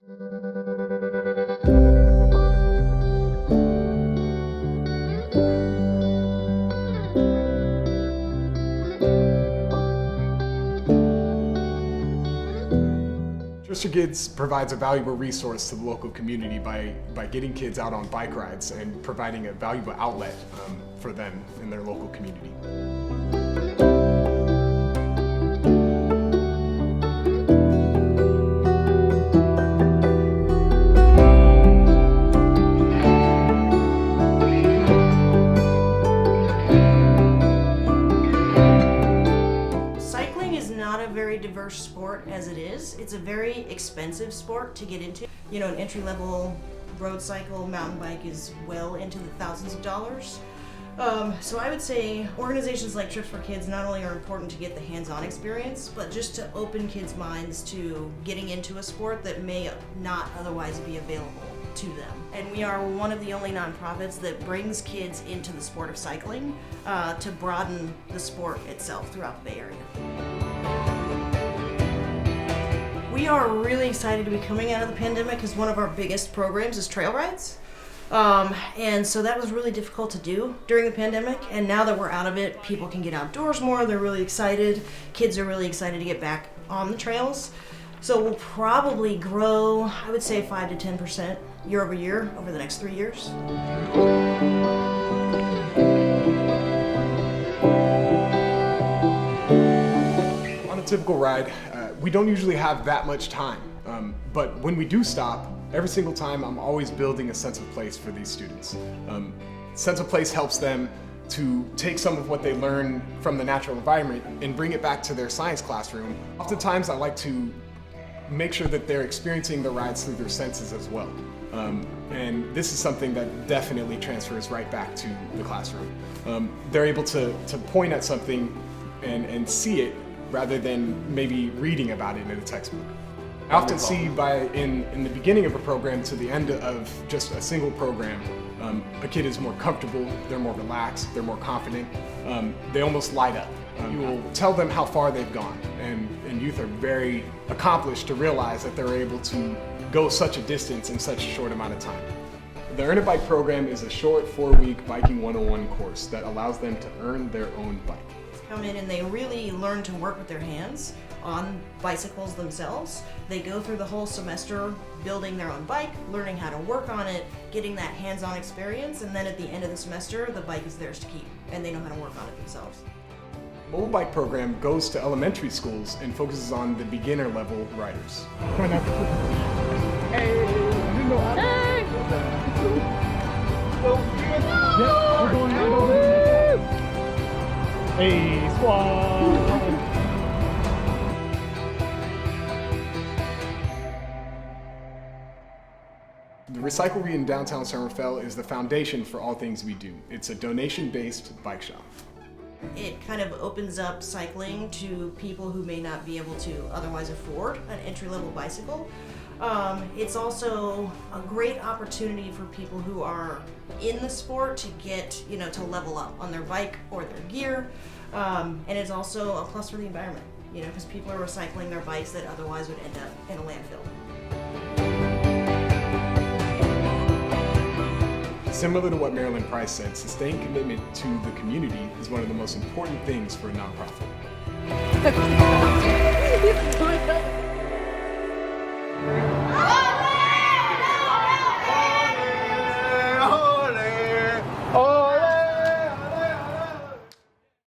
Trust Your Kids provides a valuable resource to the local community by getting kids out on bike rides and providing a valuable outlet for them in their local community. Very diverse sport as it is. It's a very expensive sport to get into. You know, an entry-level road cycle mountain bike is well into the thousands of dollars. So I would say organizations like Trips for Kids not only are important to get the hands-on experience, but just to open kids' minds to getting into a sport that may not otherwise be available to them. And we are one of the only nonprofits that brings kids into the sport of cycling to broaden the sport itself throughout the Bay Area. We are really excited to be coming out of the pandemic because one of our biggest programs is trail rides. And so that was really difficult to do during the pandemic. And now that we're out of it, people can get outdoors more. They're really excited. Kids are really excited to get back on the trails. So we'll probably grow, I would say 5 to 10% year over year over the next 3 years. On a typical ride, we don't usually have that much time, but when we do stop, every single time I'm always building a sense of place for these students. Sense of place helps them to take some of what they learn from the natural environment and bring it back to their science classroom. Oftentimes I like to make sure that they're experiencing the rides through their senses as well. And this is something that definitely transfers right back to the classroom. They're able to point at something and see it rather than maybe reading about it in a textbook. I often see in the beginning of a program to the end of just a single program, a kid is more comfortable, they're more relaxed, they're more confident, they almost light up. You will tell them how far they've gone, and youth are very accomplished to realize that they're able to go such a distance in such a short amount of time. The Earn a Bike program is a short 4-week biking 101 course that allows them to earn their own bike. Come in and they really learn to work with their hands on bicycles themselves. They go through the whole semester building their own bike, learning how to work on it, getting that hands-on experience, and then at the end of the semester, the bike is theirs to keep, and they know how to work on it themselves. The mobile bike program goes to elementary schools and focuses on the beginner level riders. Hey, squad! The Recyclery in downtown San Rafael is the foundation for all things we do. It's a donation-based bike shop. It kind of opens up cycling to people who may not be able to otherwise afford an entry-level bicycle. It's also a great opportunity for people who are in the sport to get, to level up on their bike or their gear. And it's also a plus for the environment, because people are recycling their bikes that otherwise would end up in a landfill. Similar to what Marilyn Price said, sustained commitment to the community is one of the most important things for a nonprofit.